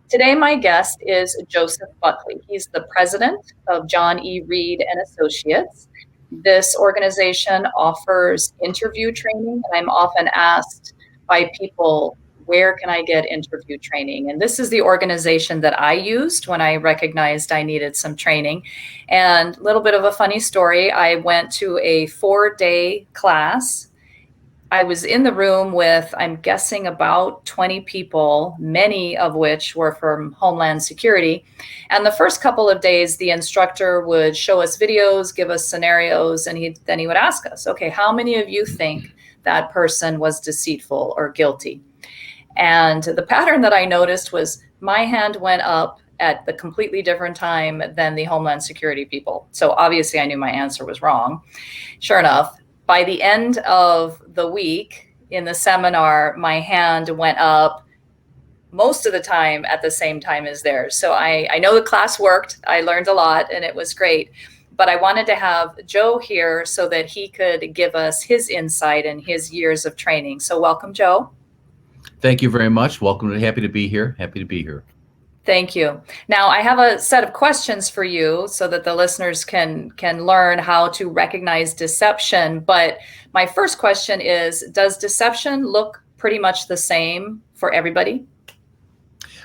Today, my guest is Joseph Buckley. He's the president of John E. Reid and Associates. This organization offers interview training, and I'm often asked by people, where can I get interview training? And this is the organization that I used when I recognized I needed some training. And a little bit of a funny story, I went to a 4-day class. I was in the room with, I'm guessing, about 20 people, many of which were from Homeland Security. And the first couple of days, the instructor would show us videos, give us scenarios, and then he would ask us, okay, how many of you think that person was deceitful or guilty? And the pattern that I noticed was my hand went up at the completely different time than the Homeland Security people. So obviously I knew my answer was wrong. Sure enough, by the end of the week in the seminar, my hand went up most of the time at the same time as theirs. So I know the class worked. I learned a lot and it was great. But I wanted to have Joe here so that he could give us his insight and his years of training. So welcome, Joe. Thank you very much. Welcome. Happy to be here. Happy to be here. Thank you. Now, I have a set of questions for you so that the listeners can learn how to recognize deception. But my first question is, does deception look pretty much the same for everybody?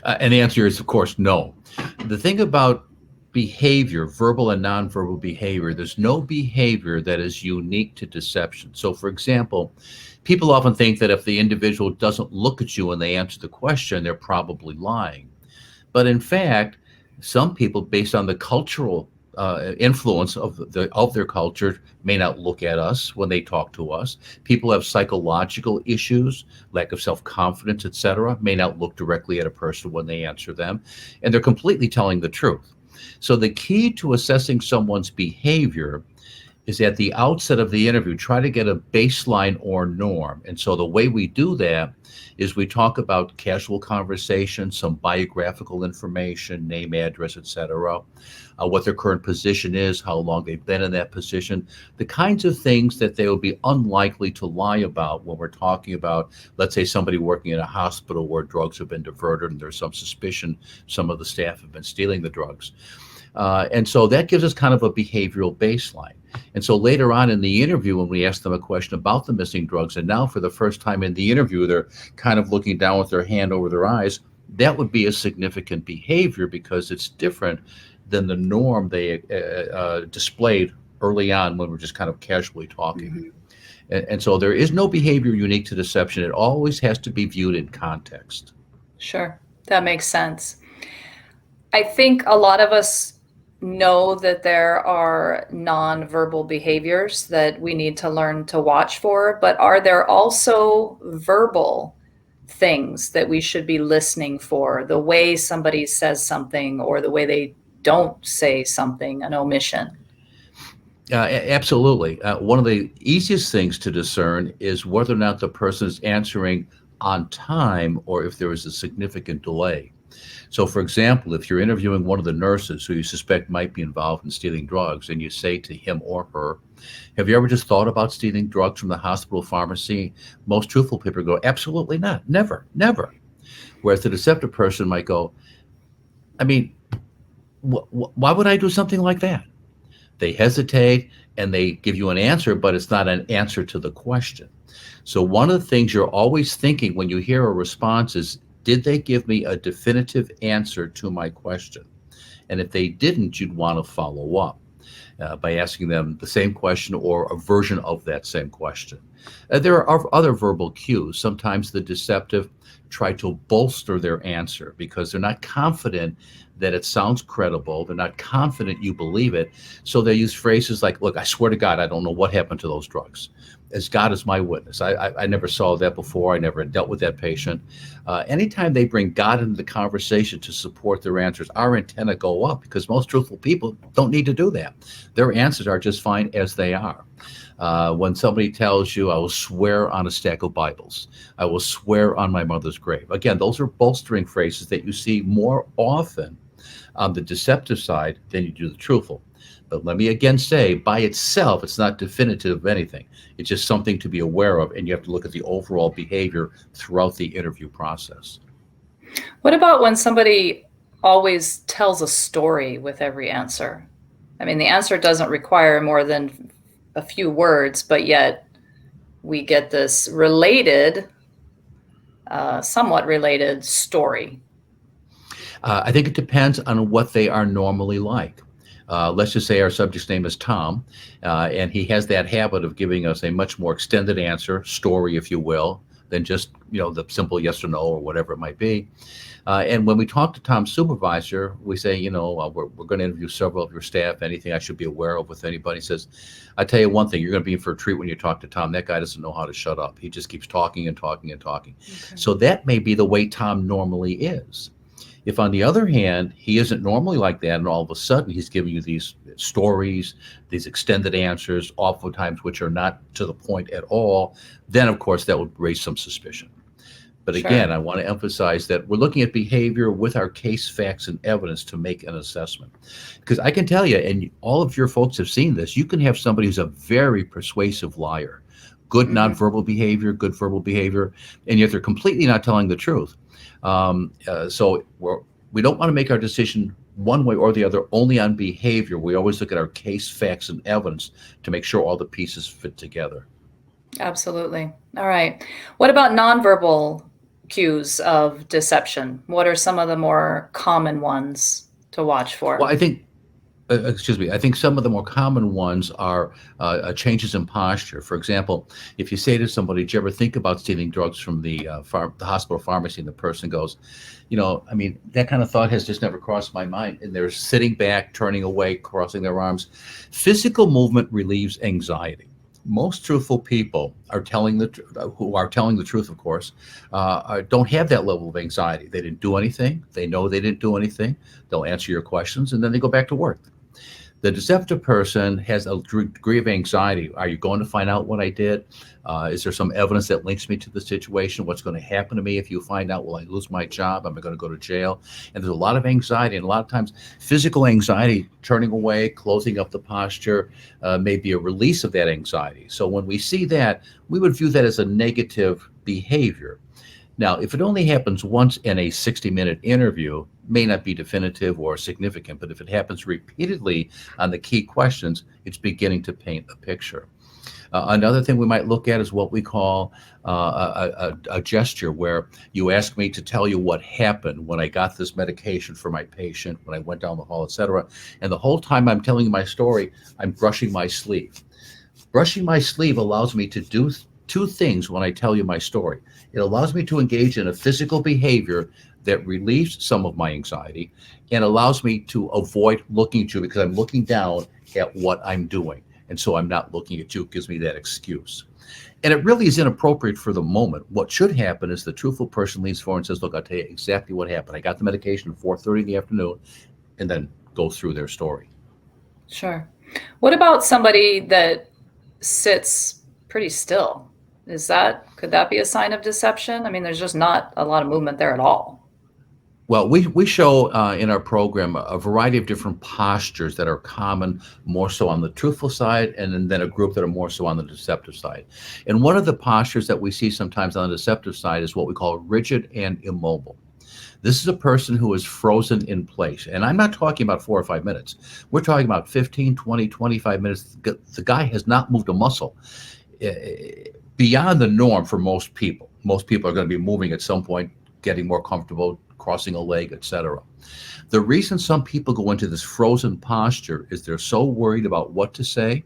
And the answer is, of course, no. The thing about behavior, verbal and nonverbal behavior, there's no behavior that is unique to deception. So, for example, people often think that if the individual doesn't look at you when they answer the question, they're probably lying. But in fact, some people, based on the cultural influence of their culture, may not look at us when they talk to us. People have psychological issues, lack of self-confidence, etc., may not look directly at a person when they answer them, and they're completely telling the truth. So the key to assessing someone's behavior is at the outset of the interview, try to get a baseline or norm. And so the way we do that is we talk about casual conversation, some biographical information, name, address, etc., what their current position is, how long they've been in that position, the kinds of things that they will be unlikely to lie about when we're talking about, let's say, somebody working in a hospital where drugs have been diverted and there's some suspicion some of the staff have been stealing the drugs. And so that gives us kind of a behavioral baseline. And so later on in the interview, when we ask them a question about the missing drugs, and now for the first time in the interview, they're kind of looking down with their hand over their eyes, that would be a significant behavior because it's different than the norm they displayed early on when we're just kind of casually talking. Mm-hmm. And so there is no behavior unique to deception. It always has to be viewed in context. Sure, that makes sense. I think a lot of us know that there are nonverbal behaviors that we need to learn to watch for, but are there also verbal things that we should be listening for? The way somebody says something or the way they don't say something, an omission? Absolutely. One of the easiest things to discern is whether or not the person is answering on time or if there is a significant delay. So, for example, if you're interviewing one of the nurses who you suspect might be involved in stealing drugs and you say to him or her, have you ever just thought about stealing drugs from the hospital pharmacy? Most truthful people go, absolutely not. Never, never. Whereas the deceptive person might go, I mean, why would I do something like that? They hesitate and they give you an answer, but it's not an answer to the question. So one of the things you're always thinking when you hear a response is, did they give me a definitive answer to my question? And if they didn't, you'd want to follow up by asking them the same question or a version of that same question. There are other verbal cues. Sometimes the deceptive try to bolster their answer because they're not confident that it sounds credible. They're not confident you believe it. So they use phrases like, look, I swear to God, I don't know what happened to those drugs. As God is my witness. I never saw that before. I never dealt with that patient. Anytime they bring God into the conversation to support their answers, our antenna go up because most truthful people don't need to do that. Their answers are just fine as they are. When somebody tells you, I will swear on a stack of Bibles, I will swear on my mother's grave. Again, those are bolstering phrases that you see more often on the deceptive side than you do the truthful. But let me again say, by itself, it's not definitive of anything. It's just something to be aware of, and you have to look at the overall behavior throughout the interview process. What about when somebody always tells a story with every answer? I mean, the answer doesn't require more than a few words, but yet we get this related, somewhat related story. I think it depends on what they are normally like. Let's just say our subject's name is Tom, and he has that habit of giving us a much more extended answer, story, if you will, than just the simple yes or no or whatever it might be. And when we talk to Tom's supervisor, we say, we're going to interview several of your staff. Anything I should be aware of with anybody? He says, I tell you one thing, you're going to be in for a treat when you talk to Tom. That guy doesn't know how to shut up. He just keeps talking and talking and talking. Okay. So that may be the way Tom normally is. If, on the other hand, he isn't normally like that, and all of a sudden he's giving you these stories, these extended answers, oftentimes which are not to the point at all, then, of course, that would raise some suspicion. But again, Sure. I want to emphasize that we're looking at behavior with our case, facts, and evidence to make an assessment. Because I can tell you, and all of your folks have seen this, you can have somebody who's a very persuasive liar, good nonverbal behavior, good verbal behavior, and yet they're completely not telling the truth. So we don't want to make our decision one way or the other only on behavior. We always look at our case, facts, and evidence to make sure all the pieces fit together. Absolutely. All right. What about nonverbal cues of deception? What are some of the more common ones to watch Well, for? I think some of the more common ones are changes in posture. For example, if you say to somebody, "Did you ever think about stealing drugs from the hospital pharmacy?" and the person goes, I mean, that kind of thought has just never crossed my mind. And they're sitting back, turning away, crossing their arms. Physical movement relieves anxiety. Most truthful people who are telling the truth, of course, don't have that level of anxiety. They didn't do anything. They know they didn't do anything. They'll answer your questions, and then they go back to work. The deceptive person has a degree of anxiety. Are you going to find out what I did? Is there some evidence that links me to the situation? What's going to happen to me if you find out? Will I lose my job? Am I going to go to jail? And there's a lot of anxiety, and a lot of times physical anxiety, turning away, closing up the posture, may be a release of that anxiety. So when we see that, we would view that as a negative behavior. Now, if it only happens once in a 60-minute interview, may not be definitive or significant, but if it happens repeatedly on the key questions, it's beginning to paint a picture. Another thing we might look at is what we call a gesture, where you ask me to tell you what happened when I got this medication for my patient, when I went down the hall, etc. And the whole time I'm telling you my story, I'm brushing my sleeve. Brushing my sleeve allows me to do two things when I tell you my story. It allows me to engage in a physical behavior that relieves some of my anxiety and allows me to avoid looking at you because I'm looking down at what I'm doing. And so I'm not looking at you. It gives me that excuse. And it really is inappropriate for the moment. What should happen is the truthful person leans forward and says, look, I'll tell you exactly what happened. I got the medication at 4:30 in the afternoon, and then go through their story. Sure. What about somebody that sits pretty still? Could that be a sign of deception? I mean, there's just not a lot of movement there at all. Well, we show in our program a variety of different postures that are common, more so on the truthful side, and then a group that are more so on the deceptive side. And one of the postures that we see sometimes on the deceptive side is what we call rigid and immobile. This is a person who is frozen in place. And I'm not talking about 4 or 5 minutes. We're talking about 15, 20, 25 minutes. The guy has not moved a muscle. Beyond the norm for most people. Most people are going to be moving at some point, getting more comfortable, crossing a leg, etc. The reason some people go into this frozen posture is they're so worried about what to say.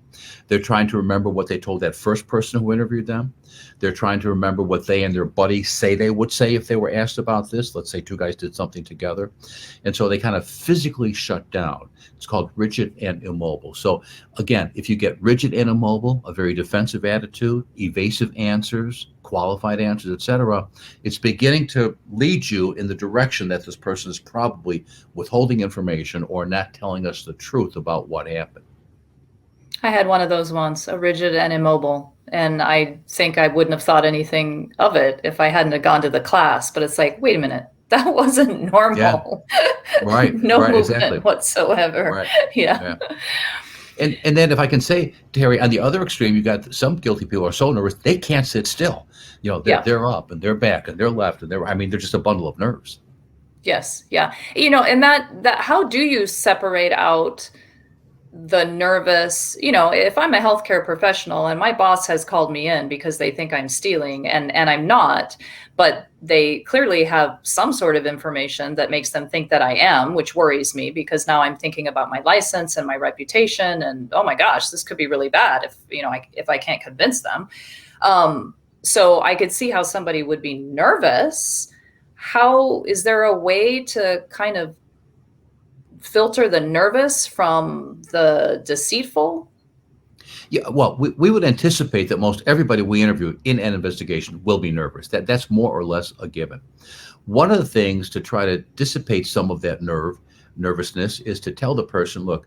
They're trying to remember what they told that first person who interviewed them. They're trying to remember what they and their buddy say they would say if they were asked about this. Let's say two guys did something together. And so they kind of physically shut down. It's called rigid and immobile. So again, if you get rigid and immobile, a very defensive attitude, evasive answers, qualified answers, etc., it's beginning to lead you in the direction that this person is probably withholding information or not telling us the truth about what happened. I had one of those once, a rigid and immobile. And I think I wouldn't have thought anything of it if I hadn't have gone to the class. But it's like, wait a minute, that wasn't Yeah, normal. right, No right, movement exactly. whatsoever. Right. Yeah. Yeah. And then if I can say, Terry, on the other extreme, you got some guilty people who are so nervous they can't sit still. Yeah. They're up and they're back and they're left and they're just a bundle of nerves. Yes. Yeah. And that how do you separate out the nervous, if I'm a healthcare professional and my boss has called me in because they think I'm stealing and I'm not, but they clearly have some sort of information that makes them think that I am, which worries me because now I'm thinking about my license and my reputation and oh my gosh, this could be really bad if I can't convince them. So I could see how somebody would be nervous. How is there a way to kind of filter the nervous from the deceitful? Yeah, well, we would anticipate that most everybody we interview in an investigation will be nervous. That's more or less a given. One of the things to try to dissipate some of that nervousness is to tell the person, look,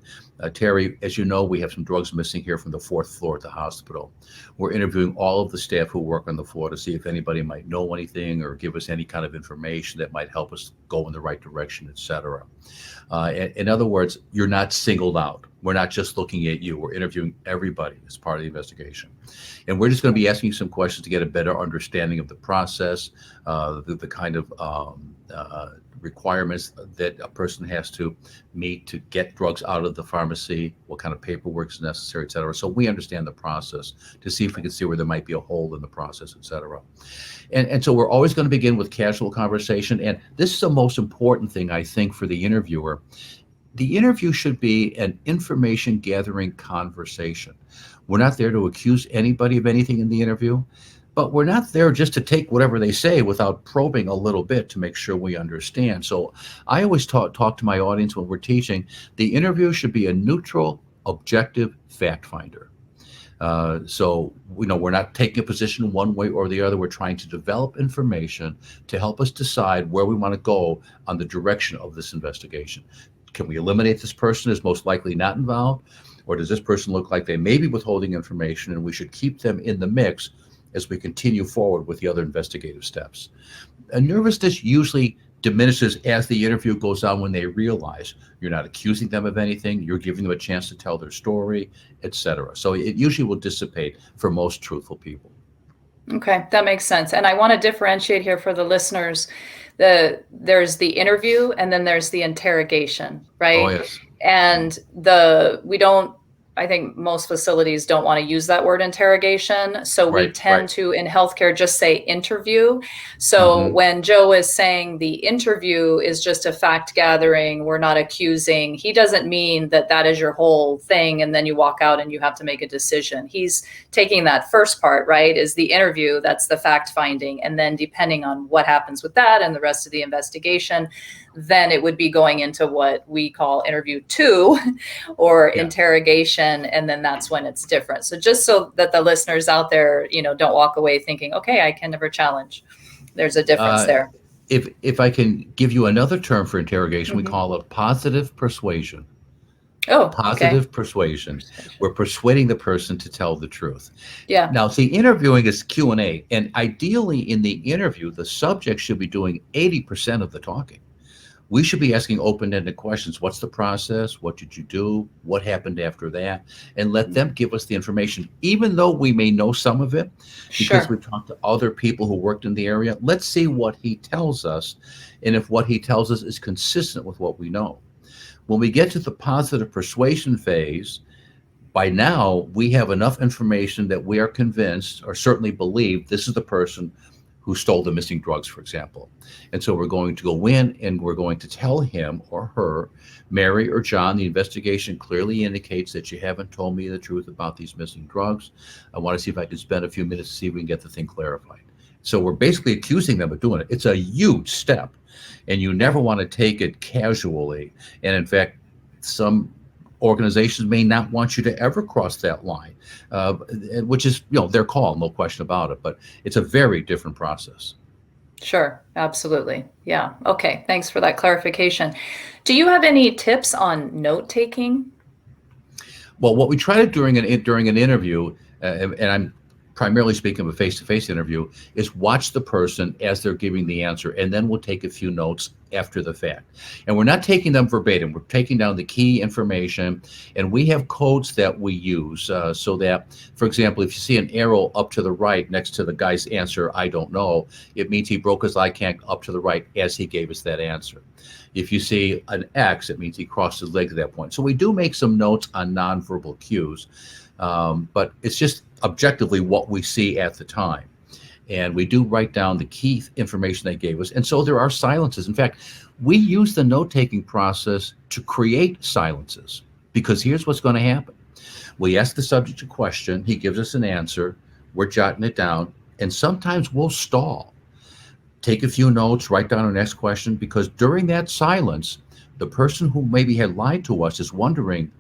Terry, as you know, we have some drugs missing here from the fourth floor at the hospital. We're interviewing all of the staff who work on the floor to see if anybody might know anything or give us any kind of information that might help us go in the right direction, et cetera. In other words, you're not singled out. We're not just looking at you. We're interviewing everybody as part of the investigation. And we're just going to be asking you some questions to get a better understanding of the process, the kind of requirements that a person has to meet to get drugs out of the pharmacy, what kind of paperwork is necessary, et cetera. So we understand the process to see if we can see where there might be a hole in the process, et cetera. And so we're always going to begin with casual conversation. And this is the most important thing, I think, for the interviewer. The interview should be an information gathering conversation. We're not there to accuse anybody of anything in the interview, but we're not there just to take whatever they say without probing a little bit to make sure we understand. So I always talk to my audience when we're teaching, the interview should be a neutral, objective fact finder. So we're not taking a position one way or the other. We're trying to develop information to help us decide where we want to go on the direction of this investigation. Can we eliminate this person as most likely not involved? Or does this person look like they may be withholding information and we should keep them in the mix as we continue forward with the other investigative steps? Nervousness usually diminishes as the interview goes on when they realize you're not accusing them of anything, you're giving them a chance to tell their story, etc. So it usually will dissipate for most truthful people. Okay, that makes sense. And I want to differentiate here for the listeners. There's the interview and then there's the interrogation, right? Oh, yes. And I think most facilities don't want to use that word interrogation. So we tend to, in healthcare, just say interview. So when Joe is saying the interview is just a fact gathering, we're not accusing, he doesn't mean that is your whole thing. And then you walk out and you have to make a decision. He's taking that first part, right, is the interview. That's the fact finding. And then depending on what happens with that and the rest of the investigation, then it would be going into what we call interview 2 or interrogation. And then that's when it's different. So just so that the listeners out there, don't walk away thinking, okay, I can never challenge. There's a difference there. If I can give you another term for interrogation, we call it positive persuasion. Oh, positive persuasion. We're persuading the person to tell the truth. Yeah. Now, see, interviewing is Q&A. And ideally in the interview, the subject should be doing 80% of the talking. We should be asking open-ended questions. What's the process? What did you do? What happened after that? And let them give us the information, even though we may know some of it, because we've talked to other people who worked in the area. Let's see what he tells us, and if what he tells us is consistent with what we know. When we get to the positive persuasion phase, by now we have enough information that we are convinced, or certainly believe, this is the person who stole the missing drugs, for example. And so we're going to go in and we're going to tell him or her, Mary or John, the investigation clearly indicates that you haven't told me the truth about these missing drugs. I want to see if I can spend a few minutes to see if we can get the thing clarified. So we're basically accusing them of doing it. It's a huge step, and you never want to take it casually. And in fact, some organizations may not want you to ever cross that line, which is, their call, no question about it. But it's a very different process. Sure, absolutely. Yeah. Okay. Thanks for that clarification. Do you have any tips on note taking? Well, what we try to do during an interview, and I'm primarily speaking of a face-to-face interview, is watch the person as they're giving the answer, and then we'll take a few notes after the fact. And we're not taking them verbatim. We're taking down the key information, and we have codes that we use so that, for example, if you see an arrow up to the right next to the guy's answer, I don't know, it means he broke his eye contact up to the right as he gave us that answer. If you see an X, it means he crossed his legs at that point. So we do make some notes on nonverbal cues, but it's just objectively what we see at the time. And we do write down the key information they gave us. And so there are silences. In fact, we use the note-taking process to create silences, because here's what's going to happen. We ask the subject a question, he gives us an answer, we're jotting it down, and sometimes we'll stall. Take a few notes, write down our next question, because during that silence, the person who maybe had lied to us is wondering,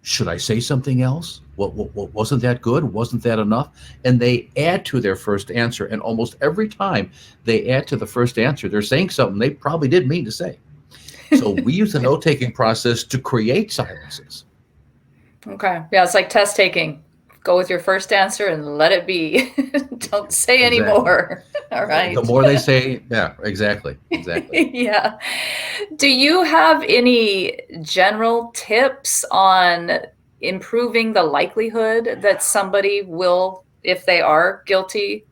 should I say something else? What wasn't that good? Wasn't that enough? And they add to their first answer. And almost every time they add to the first answer, they're saying something they probably didn't mean to say. So we use the note-taking process to create silences. Okay. Yeah, it's like test taking. Go with your first answer and let it be. Don't say any more. All right. The more they say, yeah, exactly. Yeah. Do you have any general tips on improving the likelihood that somebody will, if they are guilty,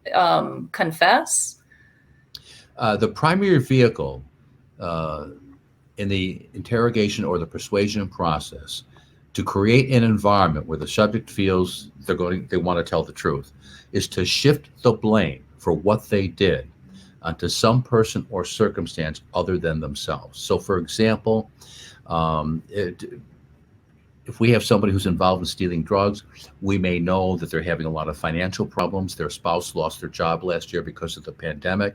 confess? The primary vehicle in the interrogation or the persuasion process to create an environment where the subject feels they want to tell the truth is to shift the blame for what they did onto some person or circumstance other than themselves. So, for example, if we have somebody who's involved in stealing drugs, we may know that they're having a lot of financial problems. Their spouse lost their job last year because of the pandemic.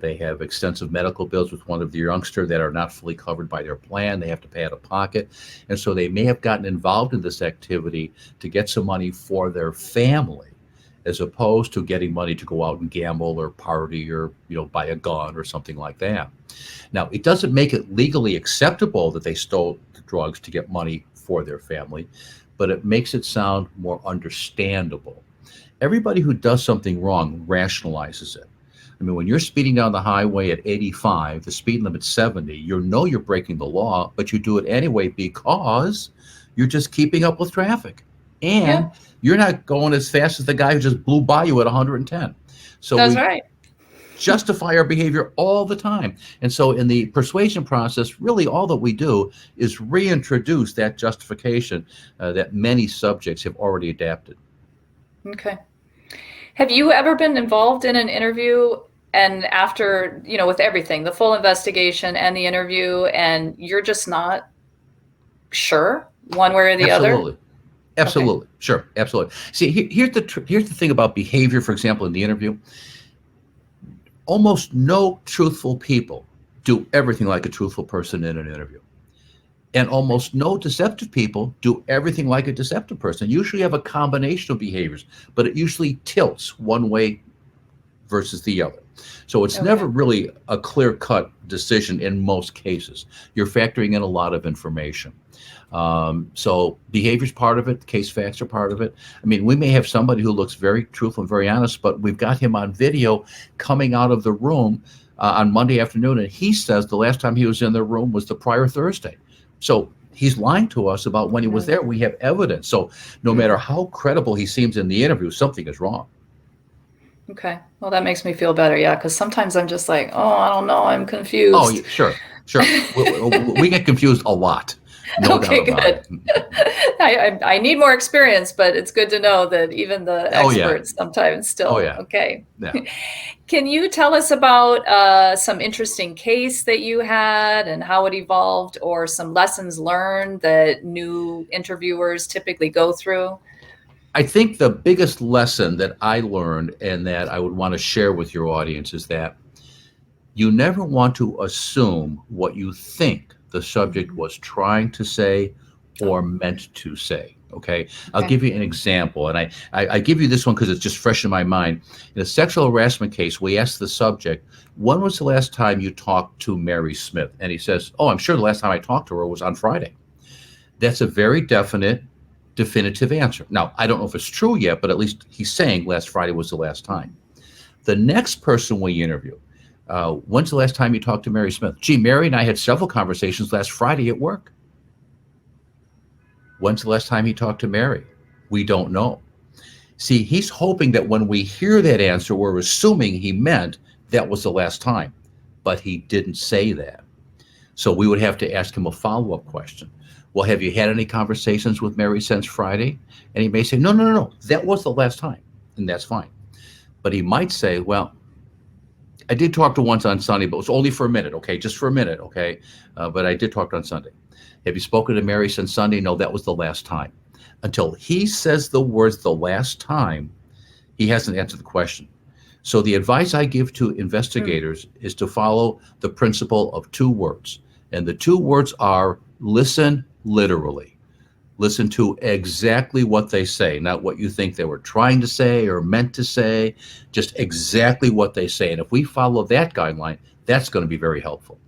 They have extensive medical bills with one of the youngster that are not fully covered by their plan. They have to pay out of pocket. And so they may have gotten involved in this activity to get some money for their family, as opposed to getting money to go out and gamble or party or, buy a gun or something like that. Now, it doesn't make it legally acceptable that they stole the drugs to get money for their family, but it makes it sound more understandable. Everybody who does something wrong rationalizes it. I mean, when you're speeding down the highway at 85, the speed limit's 70, you're breaking the law, but you do it anyway because you're just keeping up with traffic. And you're not going as fast as the guy who just blew by you at 110. So that's right. Justify our behavior all the time. And so in the persuasion process, really all that we do is reintroduce that justification that many subjects have already adapted. Okay. Have you ever been involved in an interview and after, with everything, the full investigation and the interview, and you're just not sure one way or the other? Absolutely. Okay. Sure. Absolutely. See, here's the thing about behavior, for example, in the interview. Almost no truthful people do everything like a truthful person in an interview. And almost no deceptive people do everything like a deceptive person. Usually have a combination of behaviors, but it usually tilts one way versus the other. So it's never really a clear-cut decision in most cases. You're factoring in a lot of information. So behavior's part of it, case facts are part of it. I mean, we may have somebody who looks very truthful and very honest, but we've got him on video coming out of the room on Monday afternoon, and he says the last time he was in the room was the prior Thursday. So he's lying to us about when he was there. We have evidence. So no matter how credible he seems in the interview, something is wrong. Okay. Well, that makes me feel better. Yeah. Because sometimes I'm just like, I don't know. I'm confused. Oh, sure. We get confused a lot. No okay, good. I need more experience, but it's good to know that even the experts sometimes still. Okay. Yeah. Can you tell us about some interesting case that you had and how it evolved, or some lessons learned that new interviewers typically go through? I think the biggest lesson that I learned and that I would want to share with your audience is that you never want to assume what you think the subject was trying to say or meant to say. Okay. I'll give you an example. And I give you this one because it's just fresh in my mind. In a sexual harassment case, we asked the subject, when was the last time you talked to Mary Smith? And he says, I'm sure the last time I talked to her was on Friday. That's a very definite definitive answer. Now, I don't know if it's true yet, but at least he's saying last Friday was the last time. The next person we interview, when's the last time you talked to Mary Smith? Gee, Mary and I had several conversations last Friday at work. When's the last time he talked to Mary? We don't know. See, he's hoping that when we hear that answer, we're assuming he meant that was the last time, but he didn't say that. So we would have to ask him a follow-up question. Well, have you had any conversations with Mary since Friday? And he may say, no, that was the last time, and that's fine. But he might say, well, I did talk to once on Sunday, but it was only for a minute, okay, just for a minute, okay? But I did talk to on Sunday. Have you spoken to Mary since Sunday? No, that was the last time. Until he says the words the last time, he hasn't answered the question. So the advice I give to investigators is to follow the principle of two words. And the two words are listen literally. Listen to exactly what they say, not what you think they were trying to say or meant to say, just exactly what they say. And if we follow that guideline, that's going to be very helpful.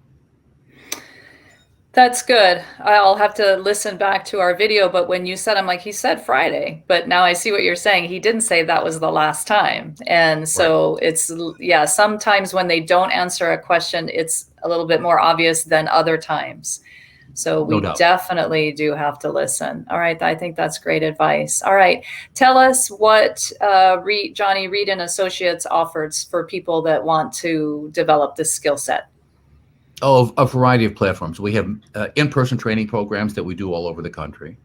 That's good. I'll have to listen back to our video, but when you said, I'm like, he said Friday, but now I see what you're saying. He didn't say that was the last time. And so It's, sometimes when they don't answer a question, it's a little bit more obvious than other times. So we definitely do have to listen. All right. I think that's great advice. All right. Tell us what Johnny Reid and Associates offers for people that want to develop this skill set. Oh, a variety of platforms. We have in-person training programs that we do all over the country.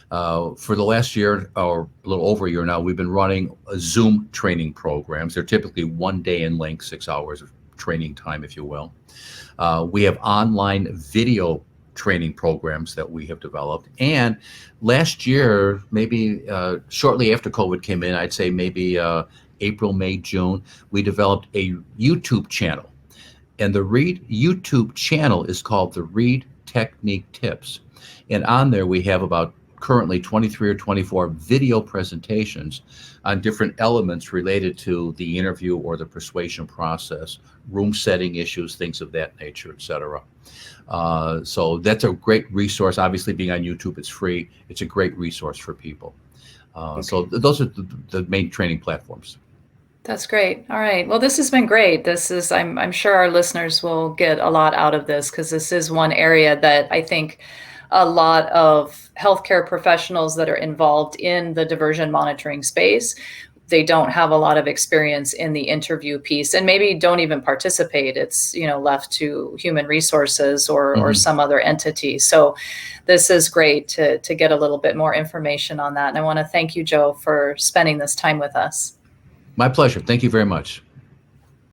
For the last year, or a little over a year now, we've been running Zoom training programs. They're typically 1 day in length, 6 hours of training time, if you will. We have online video training programs that we have developed. And last year, maybe shortly after COVID came in, I'd say maybe April, May, June, we developed a YouTube channel. And the Reid YouTube channel is called the Reid Technique Tips. And on there, we have about currently 23 or 24 video presentations on different elements related to the interview or the persuasion process, room setting issues, things of that nature, et cetera. So that's a great resource. Obviously, being on YouTube, it's free. It's a great resource for people. So those are the main training platforms. That's great. All right. Well, this has been great. I'm sure our listeners will get a lot out of this, because this is one area that I think a lot of healthcare professionals that are involved in the diversion monitoring space, they don't have a lot of experience in the interview piece, and maybe don't even participate. It's, left to human resources or some other entity. So this is great to get a little bit more information on that. And I want to thank you, Joe, for spending this time with us. My pleasure. Thank you very much.